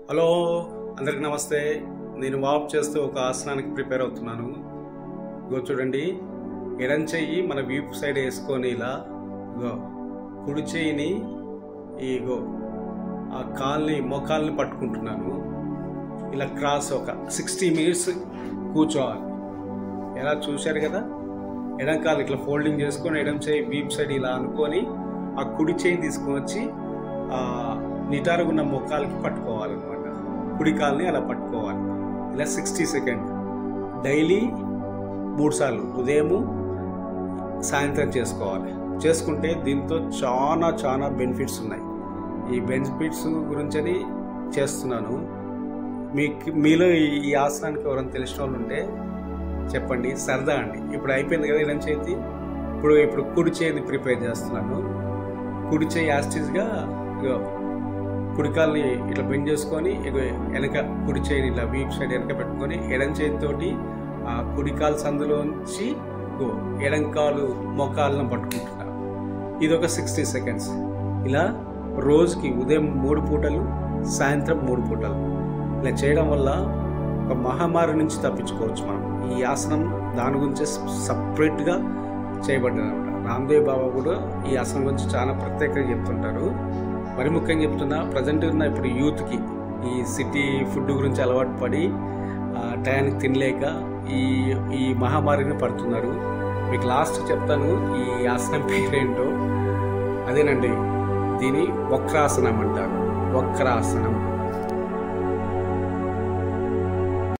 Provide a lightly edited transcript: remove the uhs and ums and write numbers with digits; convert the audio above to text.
Hello, అందరికి నమస్తే. నేను వార్ప్ చేస్తూ ఒక ఆసనానికి ప్రిపేర్ అవుతున్నాను. ఇగో చూడండి, ఎడం చెయ్యి మన వీపు సైడ్ వేసుకొని ఇలా ఇగో కుడి చెయ్యిని ఇగో ఆ కాల్ని మోకాల్ని పట్టుకుంటున్నాను. ఇలా క్రాస్ ఒక 60 మినిట్స్ కూర్చోవాలి. ఎలా చూశారు కదా, ఎడం కాలు ఇట్లా ఫోల్డింగ్ చేసుకొని ఎడం చెయ్యి వీపు సైడ్ ఇలా అనుకొని ఆ కుడి చెయ్యి తీసుకొని వచ్చి నిటారుగున్న మోకాలకి పట్టుకోవాలన్నమాట. కుడి కాల్ని అలా పట్టుకోవాలి. ఇలా 60 సెకండ్ డైలీ 3 సార్లు ఉదయము సాయంత్రం చేసుకోవాలి. చేసుకుంటే దీంతో చాలా బెనిఫిట్స్ ఉన్నాయి. ఈ బెనిఫిట్స్ గురించి చేస్తున్నాను. మీలో ఈ ఆసనానికి ఎవరైనా తెలిసిన వాళ్ళు ఉంటే చెప్పండి. సరదా అండి. ఇప్పుడు అయిపోయింది కదా ఎడం చేతి, ఇప్పుడు కుడి చేతి ప్రిపేర్ చేస్తున్నాను. కుడి చేయి యాస్టిస్గా కుడికాల్ని ఇట్లా బెండ్ చేసుకొని వెనక కుడి చేయిని ఇలా వీప్ సైడ్ వెనక పెట్టుకొని ఎడం చేతితోటి ఆ కుడికాలు సందులోంచి ఎడంకాలు మొక్కాలను పట్టుకుంటున్నాను. ఇది ఒక 60 సెకండ్స్. ఇలా రోజుకి ఉదయం 3 పూటలు, సాయంత్రం 3 పూటలు ఇలా చేయడం వల్ల ఒక మహమ్మారి నుంచి తప్పించుకోవచ్చు మనం. ఈ ఆసనం దాని గురించి సపరేట్గా చేయబడ్డది అనమాట. రామ్దేవ్ బాబా కూడా ఈ ఆసనం గురించి చాలా ప్రత్యేకంగా చెప్తుంటారు. మరి ముఖ్యంగా చెప్తున్నా, ప్రజెంట్ ఉన్న ఇప్పుడు యూత్కి ఈ సిటీ ఫుడ్ గురించి అలవాటు పడి టయానికి తినలేక ఈ మహమ్మారిని పడుతున్నారు. మీకు లాస్ట్ చెప్తాను ఈ ఆసనం పేరేంటో. అదేనండి, దీని వక్రాసనం అంటారు. వక్రాసనం.